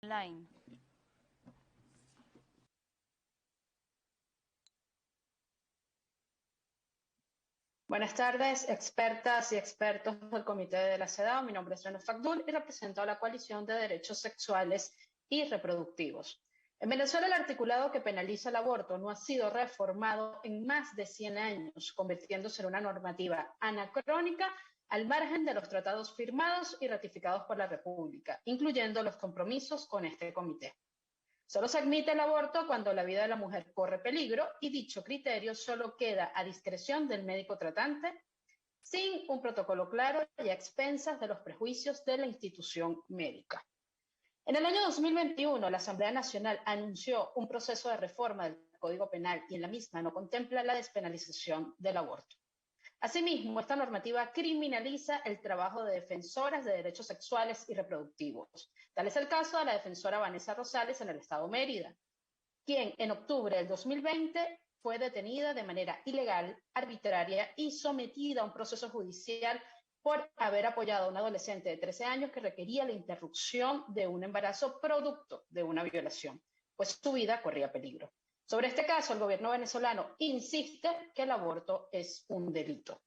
online. Buenas tardes, expertas y expertos del Comité de la CEDAW. Mi nombre es Reno Fagdul y represento a la Coalición de Derechos Sexuales y Reproductivos. En Venezuela, el articulado que penaliza el aborto no ha sido reformado en más de 100 años, convirtiéndose en una normativa anacrónica al margen de los tratados firmados y ratificados por la República, incluyendo los compromisos con este comité. Solo se admite el aborto cuando la vida de la mujer corre peligro y dicho criterio solo queda a discreción del médico tratante sin un protocolo claro y a expensas de los prejuicios de la institución médica. En el año 2021, la Asamblea Nacional anunció un proceso de reforma del Código Penal y en la misma no contempla la despenalización del aborto. Asimismo, esta normativa criminaliza el trabajo de defensoras de derechos sexuales y reproductivos. Tal es el caso de la defensora Vanessa Rosales en el estado Mérida, quien en octubre del 2020 fue detenida de manera ilegal, arbitraria y sometida a un proceso judicial por haber apoyado a un adolescente de 13 años que requería la interrupción de un embarazo producto de una violación, pues su vida corría peligro. Sobre este caso, el gobierno venezolano insiste que el aborto es un delito.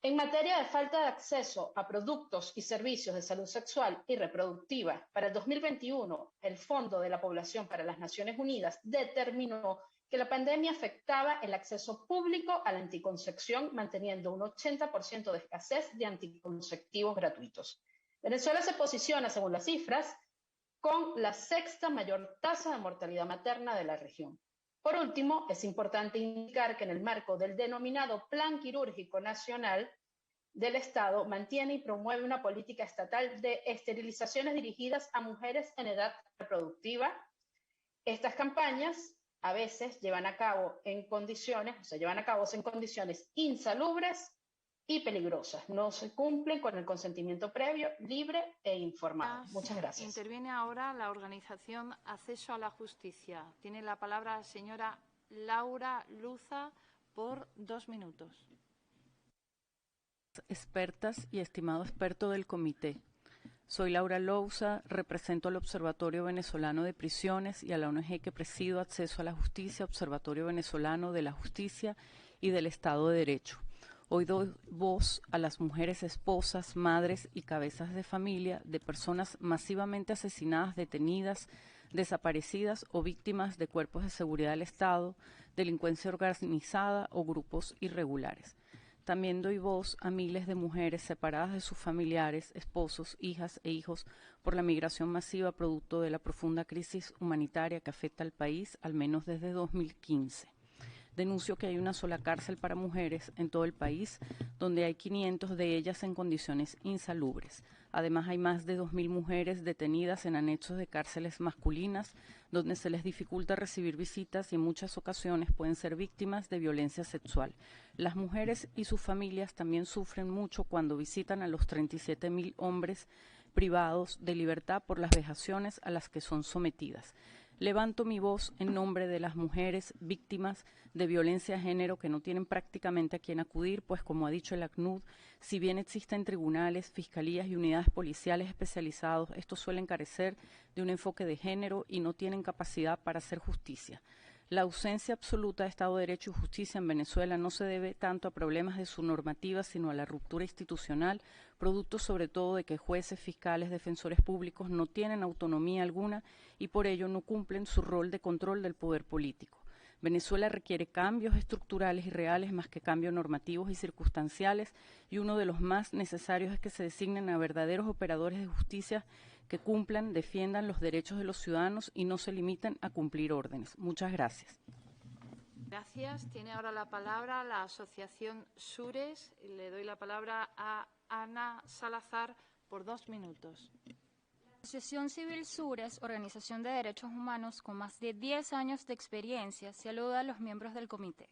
En materia de falta de acceso a productos y servicios de salud sexual y reproductiva, para el 2021, el Fondo de la Población para las Naciones Unidas determinó que la pandemia afectaba el acceso público a la anticoncepción, manteniendo un 80% de escasez de anticonceptivos gratuitos. Venezuela se posiciona, según las cifras, con la sexta mayor tasa de mortalidad materna de la región. Por último, es importante indicar que en el marco del denominado Plan Quirúrgico Nacional del Estado, mantiene y promueve una política estatal de esterilizaciones dirigidas a mujeres en edad reproductiva. Estas campañas a veces se llevan a cabo en condiciones insalubres y peligrosas. No se cumplen con el consentimiento previo, libre e informado. Muchas gracias. Interviene ahora la organización Acceso a la Justicia. Tiene la palabra la señora Laura Luza por 2 minutos. Expertas y estimado experto del comité. Soy Laura Louza, represento al Observatorio Venezolano de Prisiones y a la ONG que presido, Acceso a la Justicia, Observatorio Venezolano de la Justicia y del Estado de Derecho. Hoy doy voz a las mujeres esposas, madres y cabezas de familia de personas masivamente asesinadas, detenidas, desaparecidas o víctimas de cuerpos de seguridad del Estado, delincuencia organizada o grupos irregulares. También doy voz a miles de mujeres separadas de sus familiares, esposos, hijas e hijos por la migración masiva producto de la profunda crisis humanitaria que afecta al país, al menos desde 2015. Denuncio que hay una sola cárcel para mujeres en todo el país, donde hay 500 de ellas en condiciones insalubres. Además, hay más de 2.000 mujeres detenidas en anexos de cárceles masculinas, donde se les dificulta recibir visitas y en muchas ocasiones pueden ser víctimas de violencia sexual. Las mujeres y sus familias también sufren mucho cuando visitan a los 37.000 hombres privados de libertad por las vejaciones a las que son sometidas. Levanto mi voz en nombre de las mujeres víctimas de violencia de género que no tienen prácticamente a quién acudir, pues como ha dicho el ACNUD, si bien existen tribunales, fiscalías y unidades policiales especializados, estos suelen carecer de un enfoque de género y no tienen capacidad para hacer justicia. La ausencia absoluta de Estado de Derecho y Justicia en Venezuela no se debe tanto a problemas de su normativa, sino a la ruptura institucional, producto sobre todo de que jueces, fiscales, defensores públicos no tienen autonomía alguna y por ello no cumplen su rol de control del poder político. Venezuela requiere cambios estructurales y reales más que cambios normativos y circunstanciales, y uno de los más necesarios es que se designen a verdaderos operadores de justicia que cumplan, defiendan los derechos de los ciudadanos y no se limiten a cumplir órdenes. Muchas gracias. Gracias. Tiene ahora la palabra la Asociación Sures. Le doy la palabra a Ana Salazar por 2 minutos. Asociación Civil Sures, organización de derechos humanos con más de 10 años de experiencia, saluda a los miembros del comité.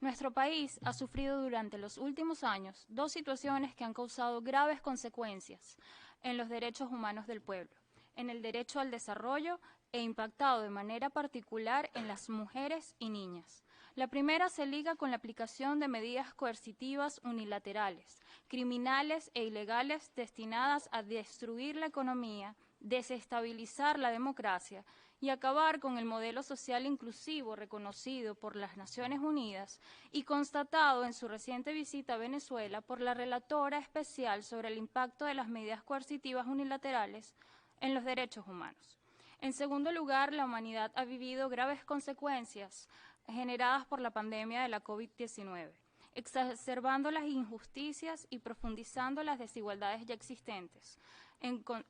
Nuestro país ha sufrido durante los últimos años 2 situaciones que han causado graves consecuencias en los derechos humanos del pueblo, en el derecho al desarrollo e impactado de manera particular en las mujeres y niñas. La primera se liga con la aplicación de medidas coercitivas unilaterales, criminales e ilegales destinadas a destruir la economía desestabilizar la democracia y acabar con el modelo social inclusivo reconocido por las Naciones Unidas y constatado en su reciente visita a Venezuela por la relatora especial sobre el impacto de las medidas coercitivas unilaterales en los derechos humanos. En segundo lugar, la humanidad ha vivido graves consecuencias generadas por la pandemia de la COVID-19, exacerbando las injusticias y profundizando las desigualdades ya existentes,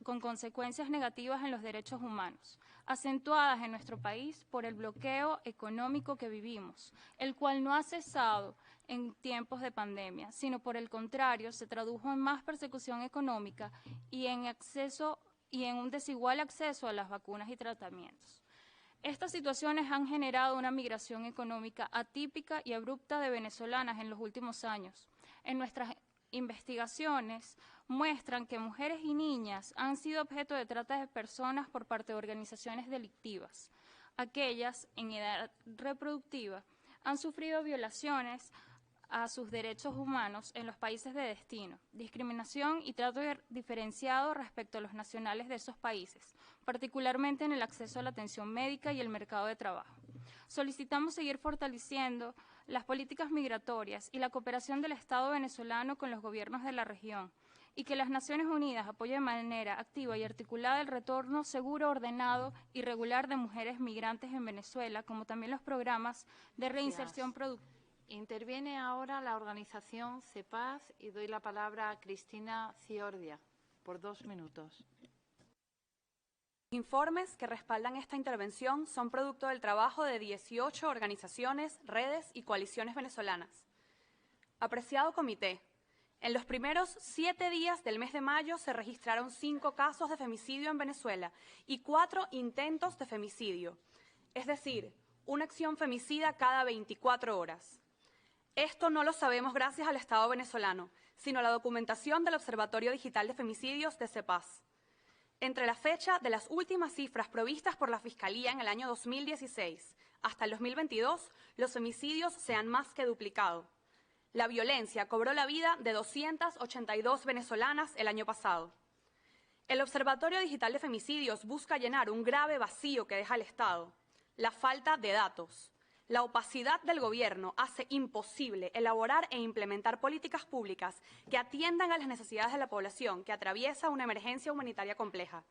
con consecuencias negativas en los derechos humanos, acentuadas en nuestro país por el bloqueo económico que vivimos, el cual no ha cesado en tiempos de pandemia, sino por el contrario, se tradujo en más persecución económica y en un desigual acceso a las vacunas y tratamientos. Estas situaciones han generado una migración económica atípica y abrupta de venezolanas en los últimos años. En nuestras investigaciones muestran que mujeres y niñas han sido objeto de trata de personas por parte de organizaciones delictivas. Aquellas en edad reproductiva han sufrido violaciones a sus derechos humanos en los países de destino, discriminación y trato diferenciado respecto a los nacionales de esos países, particularmente en el acceso a la atención médica y el mercado de trabajo. Solicitamos seguir fortaleciendo las políticas migratorias y la cooperación del Estado venezolano con los gobiernos de la región y que las Naciones Unidas apoyen de manera activa y articulada el retorno seguro, ordenado y regular de mujeres migrantes en Venezuela, como también los programas de reinserción productiva. Interviene ahora la organización CEPAZ y doy la palabra a Cristina Ciordia por 2 minutos. Informes que respaldan esta intervención son producto del trabajo de 18 organizaciones, redes y coaliciones venezolanas. Apreciado comité, en los primeros 7 días del mes de mayo se registraron 5 casos de femicidio en Venezuela y 4 intentos de femicidio, es decir, una acción femicida cada 24 horas. Esto no lo sabemos gracias al Estado venezolano, sino a la documentación del Observatorio Digital de Femicidios de CEPAZ. Entre la fecha de las últimas cifras provistas por la Fiscalía en el año 2016 hasta el 2022, los femicidios se han más que duplicado. La violencia cobró la vida de 282 venezolanas el año pasado. El Observatorio Digital de Femicidios busca llenar un grave vacío que deja el Estado, la falta de datos. La opacidad del gobierno hace imposible elaborar e implementar políticas públicas que atiendan a las necesidades de la población que atraviesa una emergencia humanitaria compleja.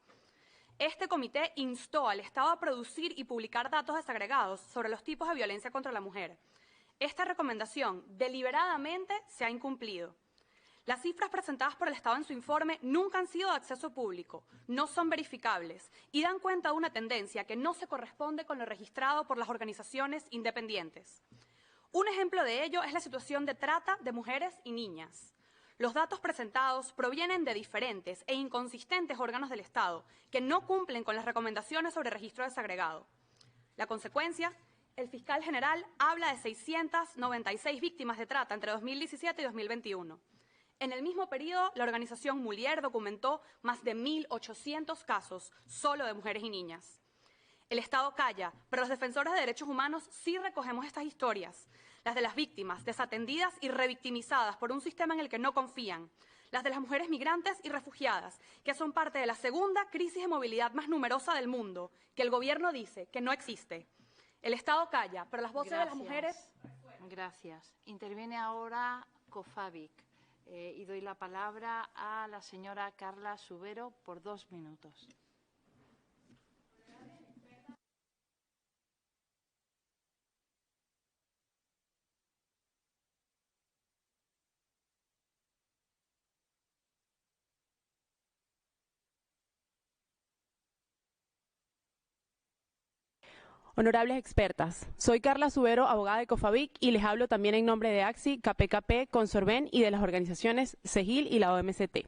Este comité instó al Estado a producir y publicar datos desagregados sobre los tipos de violencia contra la mujer. Esta recomendación deliberadamente se ha incumplido. Las cifras presentadas por el Estado en su informe nunca han sido de acceso público, no son verificables y dan cuenta de una tendencia que no se corresponde con lo registrado por las organizaciones independientes. Un ejemplo de ello es la situación de trata de mujeres y niñas. Los datos presentados provienen de diferentes e inconsistentes órganos del Estado que no cumplen con las recomendaciones sobre registro desagregado. La consecuencia, el fiscal general habla de 696 víctimas de trata entre 2017 y 2021. En el mismo periodo, la organización Mulier documentó más de 1.800 casos solo de mujeres y niñas. El Estado calla, pero los defensores de derechos humanos sí recogemos estas historias, las de las víctimas, desatendidas y revictimizadas por un sistema en el que no confían, las de las mujeres migrantes y refugiadas, que son parte de la segunda crisis de movilidad más numerosa del mundo, que el gobierno dice que no existe. El Estado calla, pero las voces de las mujeres... Gracias. Interviene ahora COFABIC. Y doy la palabra a la señora Carla Subero por 2 minutos. Honorables expertas, soy Carla Subero, abogada de COFABIC, y les hablo también en nombre de AXI, KPKP, Consorben y de las organizaciones CEGIL y la OMCT.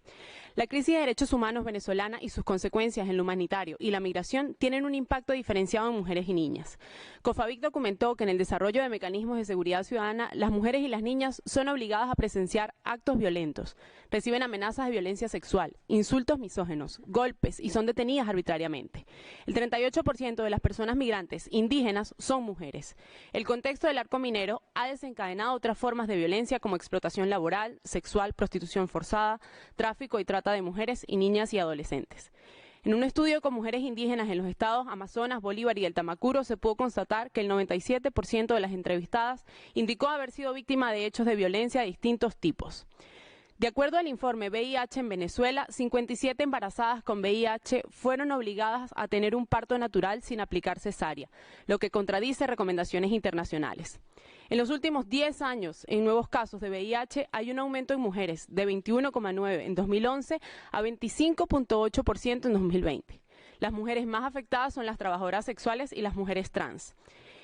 La crisis de derechos humanos venezolana y sus consecuencias en lo humanitario y la migración tienen un impacto diferenciado en mujeres y niñas. COFABIC documentó que en el desarrollo de mecanismos de seguridad ciudadana, las mujeres y las niñas son obligadas a presenciar actos violentos, reciben amenazas de violencia sexual, insultos misóginos, golpes y son detenidas arbitrariamente. El 38% de las personas migrantes indígenas son mujeres. El contexto del arco minero ha desencadenado otras formas de violencia como explotación laboral, sexual, prostitución forzada, tráfico y trata de mujeres y niñas y adolescentes. En un estudio con mujeres indígenas en los estados Amazonas, Bolívar y el Tamacuro se pudo constatar que el 97% de las entrevistadas indicó haber sido víctima de hechos de violencia de distintos tipos. De acuerdo al informe VIH en Venezuela, 57 embarazadas con VIH fueron obligadas a tener un parto natural sin aplicar cesárea, lo que contradice recomendaciones internacionales. En los últimos 10 años, en nuevos casos de VIH, hay un aumento en mujeres de 21,9% en 2011 a 25,8% en 2020. Las mujeres más afectadas son las trabajadoras sexuales y las mujeres trans.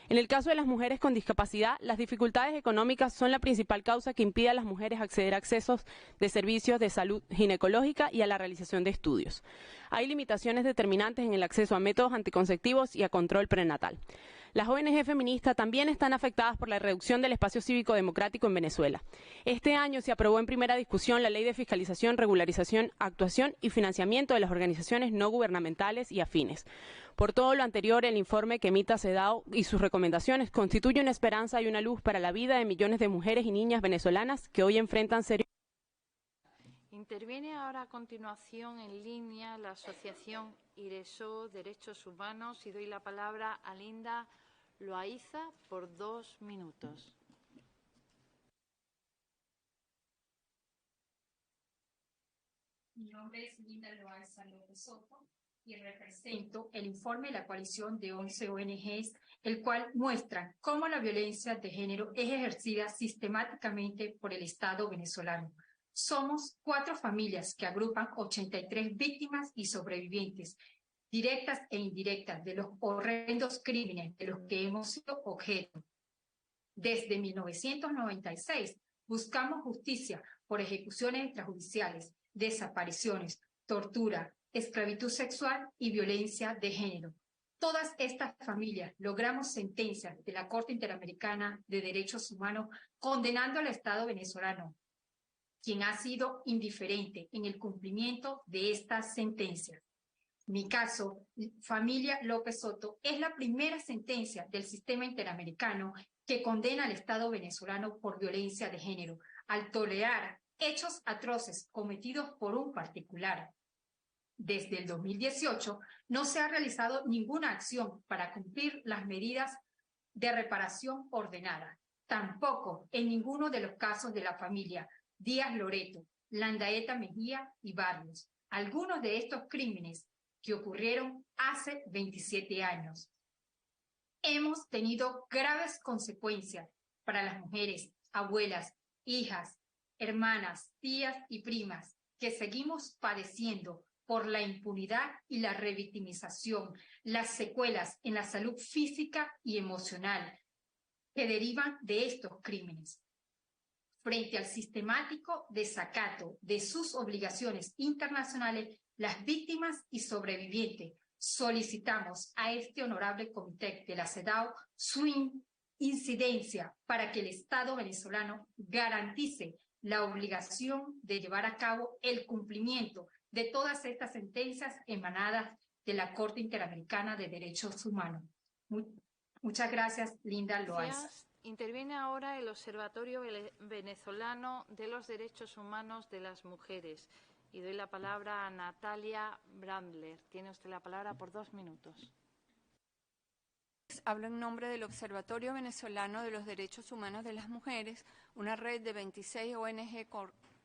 En el caso de las mujeres con discapacidad, las dificultades económicas son la principal causa que impide a las mujeres acceder a accesos de servicios de salud ginecológica y a la realización de estudios. Hay limitaciones determinantes en el acceso a métodos anticonceptivos y a control prenatal. Las ONG feministas también están afectadas por la reducción del espacio cívico democrático en Venezuela. Este año se aprobó en primera discusión la Ley de Fiscalización, Regularización, Actuación y Financiamiento de las organizaciones no gubernamentales y afines. Por todo lo anterior, el informe que emita CEDAW y sus recomendaciones constituye una esperanza y una luz para la vida de millones de mujeres y niñas venezolanas que hoy enfrentan serios. Interviene ahora a continuación en línea la Asociación IRESO Derechos Humanos y doy la palabra a Linda Loaiza por 2 minutos. Mi nombre es Linda Loaiza López Soto y represento el informe de la coalición de 11 ONGs, el cual muestra cómo la violencia de género es ejercida sistemáticamente por el Estado venezolano. Somos 4 familias que agrupan 83 víctimas y sobrevivientes, directas e indirectas, de los horrendos crímenes de los que hemos sido objeto. Desde 1996 buscamos justicia por ejecuciones extrajudiciales, desapariciones, tortura, esclavitud sexual y violencia de género. Todas estas familias logramos sentencias de la Corte Interamericana de Derechos Humanos condenando al Estado venezolano, quien ha sido indiferente en el cumplimiento de estas sentencias. Mi caso, familia López Soto, es la primera sentencia del sistema interamericano que condena al Estado venezolano por violencia de género, al tolerar hechos atroces cometidos por un particular. Desde el 2018 no se ha realizado ninguna acción para cumplir las medidas de reparación ordenada. Tampoco en ninguno de los casos de la familia Díaz Loreto, Landaeta Mejía y Barrios. Algunos de estos crímenes que ocurrieron hace 27 años. Hemos tenido graves consecuencias para las mujeres, abuelas, hijas, hermanas, tías y primas que seguimos padeciendo por la impunidad y la revictimización, las secuelas en la salud física y emocional que derivan de estos crímenes. Frente al sistemático desacato de sus obligaciones internacionales, las víctimas y sobrevivientes solicitamos a este honorable comité de la CEDAW su incidencia para que el Estado venezolano garantice la obligación de llevar a cabo el cumplimiento de todas estas sentencias emanadas de la Corte Interamericana de Derechos Humanos. Muchas gracias, Linda Loaiza. Interviene ahora el Observatorio Venezolano de los Derechos Humanos de las Mujeres. Y doy la palabra a Natalia Brandler. Tiene usted la palabra por 2 minutos. Hablo en nombre del Observatorio Venezolano de los Derechos Humanos de las Mujeres, una red de 26 ONG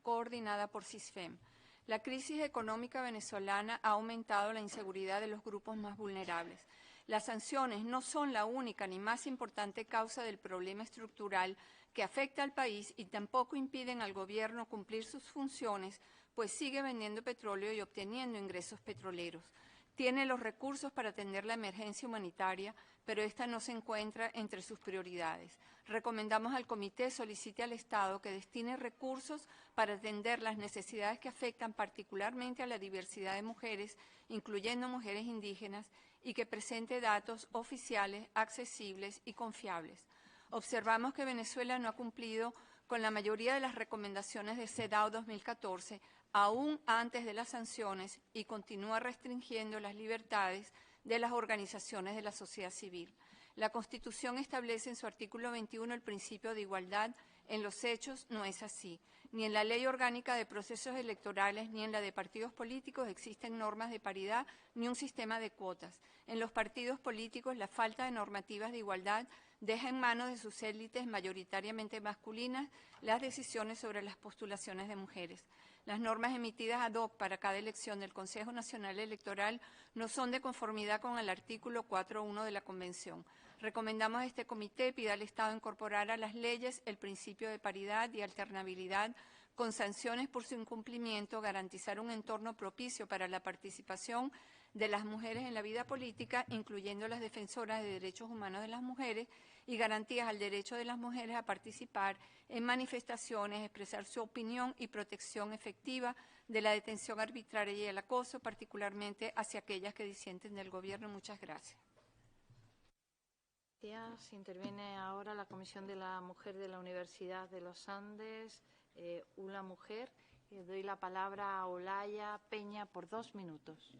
coordinada por CISFEM. La crisis económica venezolana ha aumentado la inseguridad de los grupos más vulnerables. Las sanciones no son la única ni más importante causa del problema estructural que afecta al país y tampoco impiden al gobierno cumplir sus funciones, pues sigue vendiendo petróleo y obteniendo ingresos petroleros. Tiene los recursos para atender la emergencia humanitaria, pero esta no se encuentra entre sus prioridades. Recomendamos al Comité solicite al Estado que destine recursos para atender las necesidades que afectan particularmente a la diversidad de mujeres, incluyendo mujeres indígenas, y que presente datos oficiales, accesibles y confiables. Observamos que Venezuela no ha cumplido con la mayoría de las recomendaciones de CEDAW 2014, aún antes de las sanciones, y continúa restringiendo las libertades de las organizaciones de la sociedad civil. La Constitución establece en su artículo 21 el principio de igualdad En los hechos no es así. Ni en la Ley Orgánica de Procesos Electorales ni en la de partidos políticos existen normas de paridad ni un sistema de cuotas. En los partidos políticos la falta de normativas de igualdad deja en manos de sus élites mayoritariamente masculinas las decisiones sobre las postulaciones de mujeres. Las normas emitidas ad hoc para cada elección del Consejo Nacional Electoral no son de conformidad con el artículo 4.1 de la Convención. Recomendamos a este comité pida al Estado incorporar a las leyes el principio de paridad y alternabilidad con sanciones por su incumplimiento, garantizar un entorno propicio para la participación de las mujeres en la vida política, incluyendo las defensoras de derechos humanos de las mujeres, y garantías al derecho de las mujeres a participar en manifestaciones, expresar su opinión y protección efectiva de la detención arbitraria y el acoso, particularmente hacia aquellas que disienten del gobierno. Muchas gracias. Gracias. Interviene ahora la Comisión de la Mujer de la Universidad de los Andes, una mujer. Doy la palabra a Olaya Peña por 2 minutos.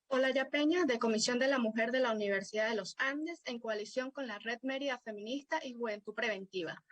Olaya Peña, de Comisión de la Mujer de la Universidad de los Andes, en coalición con la Red Mérida Feminista y Juventud Preventiva.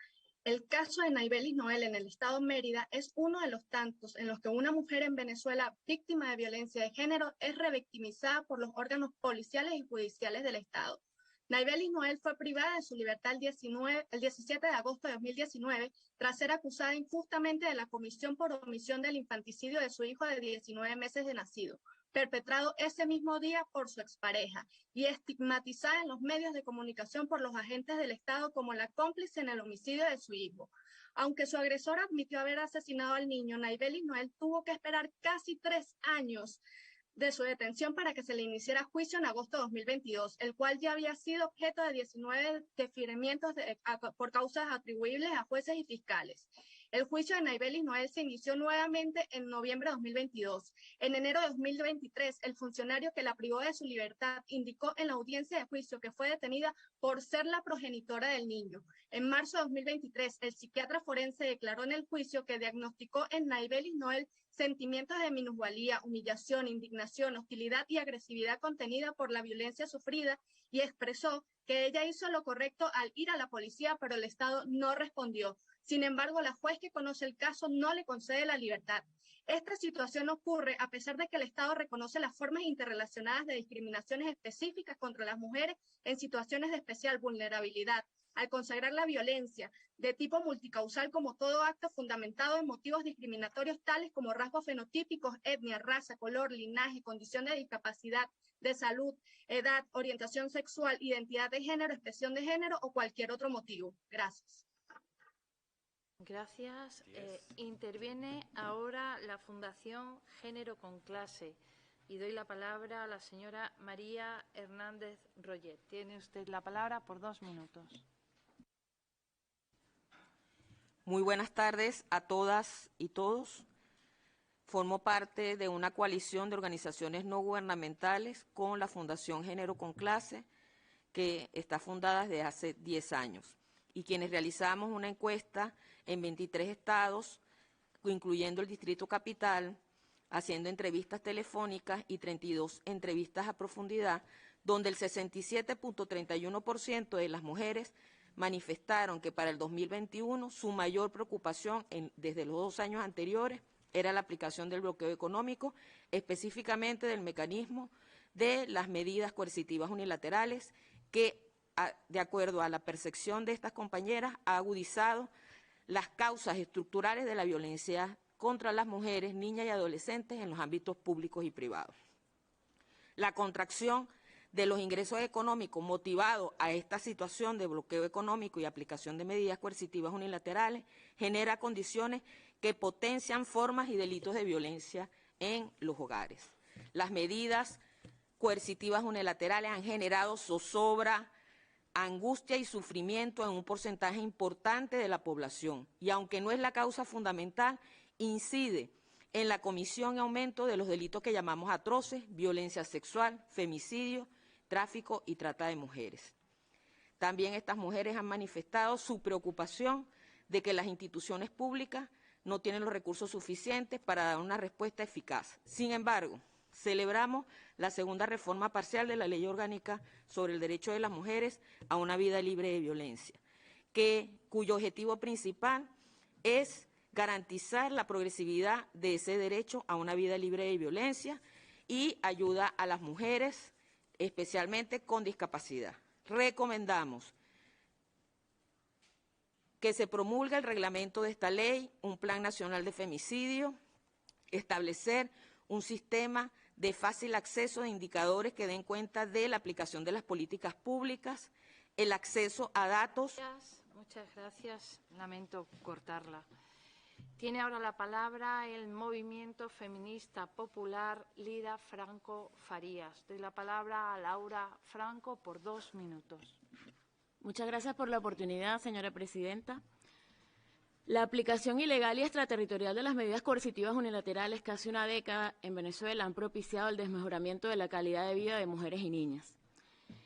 El caso de Naybelis Noel en el estado Mérida es uno de los tantos en los que una mujer en Venezuela víctima de violencia de género es revictimizada por los órganos policiales y judiciales del estado. Naybelis Noel fue privada de su libertad el 17 de agosto de 2019 tras ser acusada injustamente de la comisión por omisión del infanticidio de su hijo de 19 meses de nacido, perpetrado ese mismo día por su expareja, y estigmatizada en los medios de comunicación por los agentes del Estado como la cómplice en el homicidio de su hijo. Aunque su agresor admitió haber asesinado al niño, Naybelis Noel tuvo que esperar casi 3 años de su detención para que se le iniciara juicio en agosto de 2022, el cual ya había sido objeto de 19 deferimientos por causas atribuibles a jueces y fiscales. El juicio de Naybelis Noel se inició nuevamente en noviembre de 2022. En enero de 2023, el funcionario que la privó de su libertad indicó en la audiencia de juicio que fue detenida por ser la progenitora del niño. En marzo de 2023, el psiquiatra forense declaró en el juicio que diagnosticó en Naybelis Noel sentimientos de minusvalía, humillación, indignación, hostilidad y agresividad contenida por la violencia sufrida, y expresó que ella hizo lo correcto al ir a la policía, pero el Estado no respondió. Sin embargo, la juez que conoce el caso no le concede la libertad. Esta situación ocurre a pesar de que el Estado reconoce las formas interrelacionadas de discriminaciones específicas contra las mujeres en situaciones de especial vulnerabilidad, al consagrar la violencia de tipo multicausal como todo acto fundamentado en motivos discriminatorios tales como rasgos fenotípicos, etnia, raza, color, linaje, condición de discapacidad, de salud, edad, orientación sexual, identidad de género, expresión de género o cualquier otro motivo. Gracias. Gracias. Interviene ahora la Fundación Género con Clase y doy la palabra a la señora María Hernández Royet. Tiene usted la palabra por 2 minutos. Muy buenas tardes a todas y todos. Formo parte de una coalición de organizaciones no gubernamentales con la Fundación Género con Clase, que está fundada desde hace 10 años, y quienes realizamos una encuesta en 23 estados, incluyendo el Distrito Capital, haciendo entrevistas telefónicas y 32 entrevistas a profundidad, donde el 67.31% de las mujeres manifestaron que para el 2021 su mayor preocupación desde los 2 años anteriores era la aplicación del bloqueo económico, específicamente del mecanismo de las medidas coercitivas unilaterales que, de acuerdo a la percepción de estas compañeras, ha agudizado las causas estructurales de la violencia contra las mujeres, niñas y adolescentes en los ámbitos públicos y privados. La contracción de los ingresos económicos motivado a esta situación de bloqueo económico y aplicación de medidas coercitivas unilaterales genera condiciones que potencian formas y delitos de violencia en los hogares. Las medidas coercitivas unilaterales han generado zozobra, angustia y sufrimiento en un porcentaje importante de la población y, aunque no es la causa fundamental, incide en la comisión y aumento de los delitos que llamamos atroces: violencia sexual, femicidio, tráfico y trata de mujeres. También estas mujeres han manifestado su preocupación de que las instituciones públicas no tienen los recursos suficientes para dar una respuesta eficaz. Sin embargo, Celebramos la segunda reforma parcial de la Ley Orgánica sobre el Derecho de las Mujeres a una vida libre de violencia, cuyo objetivo principal es garantizar la progresividad de ese derecho a una vida libre de violencia y ayuda a las mujeres, especialmente con discapacidad. Recomendamos que se promulgue el reglamento de esta ley, un plan nacional de femicidio, establecer un sistema de fácil acceso de indicadores que den cuenta de la aplicación de las políticas públicas, el acceso a datos. Muchas gracias. Lamento cortarla. Tiene ahora la palabra el Movimiento Feminista Popular Lida Franco Farías. Doy la palabra a Laura Franco por 2 minutos. Muchas gracias por la oportunidad, señora presidenta. La aplicación ilegal y extraterritorial de las medidas coercitivas unilaterales casi una década en Venezuela han propiciado el desmejoramiento de la calidad de vida de mujeres y niñas.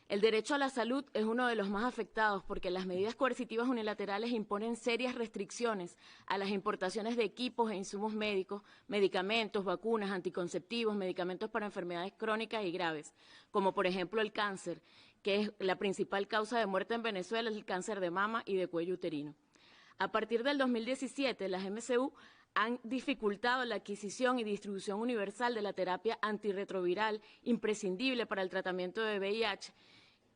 El derecho a la salud es uno de los más afectados porque las medidas coercitivas unilaterales imponen serias restricciones a las importaciones de equipos e insumos médicos, medicamentos, vacunas, anticonceptivos, medicamentos para enfermedades crónicas y graves, como por ejemplo el cáncer, que es la principal causa de muerte en Venezuela, es el cáncer de mama y de cuello uterino. A partir del 2017, las MCU han dificultado la adquisición y distribución universal de la terapia antirretroviral imprescindible para el tratamiento de VIH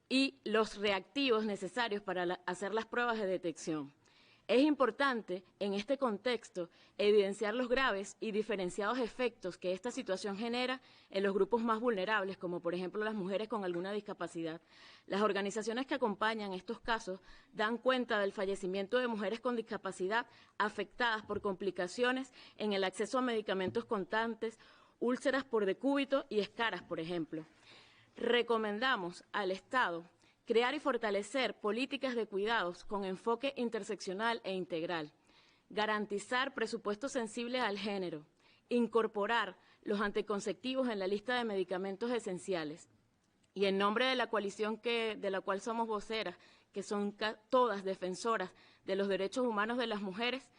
y los reactivos necesarios para hacer las pruebas de detección. Es importante, en este contexto, evidenciar los graves y diferenciados efectos que esta situación genera en los grupos más vulnerables, como por ejemplo las mujeres con alguna discapacidad. Las organizaciones que acompañan estos casos dan cuenta del fallecimiento de mujeres con discapacidad afectadas por complicaciones en el acceso a medicamentos constantes, úlceras por decúbito y escaras, por ejemplo. Recomendamos al Estado crear y fortalecer políticas de cuidados con enfoque interseccional e integral, garantizar presupuestos sensibles al género, incorporar los anticonceptivos en la lista de medicamentos esenciales. Y en nombre de la coalición de la cual somos voceras, que son todas defensoras de los derechos humanos de las mujeres,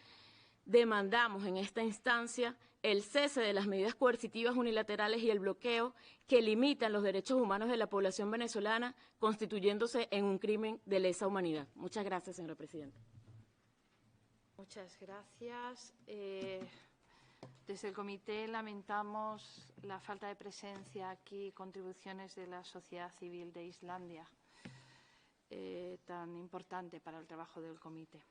demandamos en esta instancia el cese de las medidas coercitivas unilaterales y el bloqueo que limitan los derechos humanos de la población venezolana, constituyéndose en un crimen de lesa humanidad. Muchas gracias, señora presidenta. Muchas gracias. Desde el comité lamentamos la falta de presencia aquí y contribuciones de la sociedad civil de Islandia, tan importante para el trabajo del comité.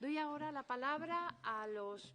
Doy ahora la palabra a los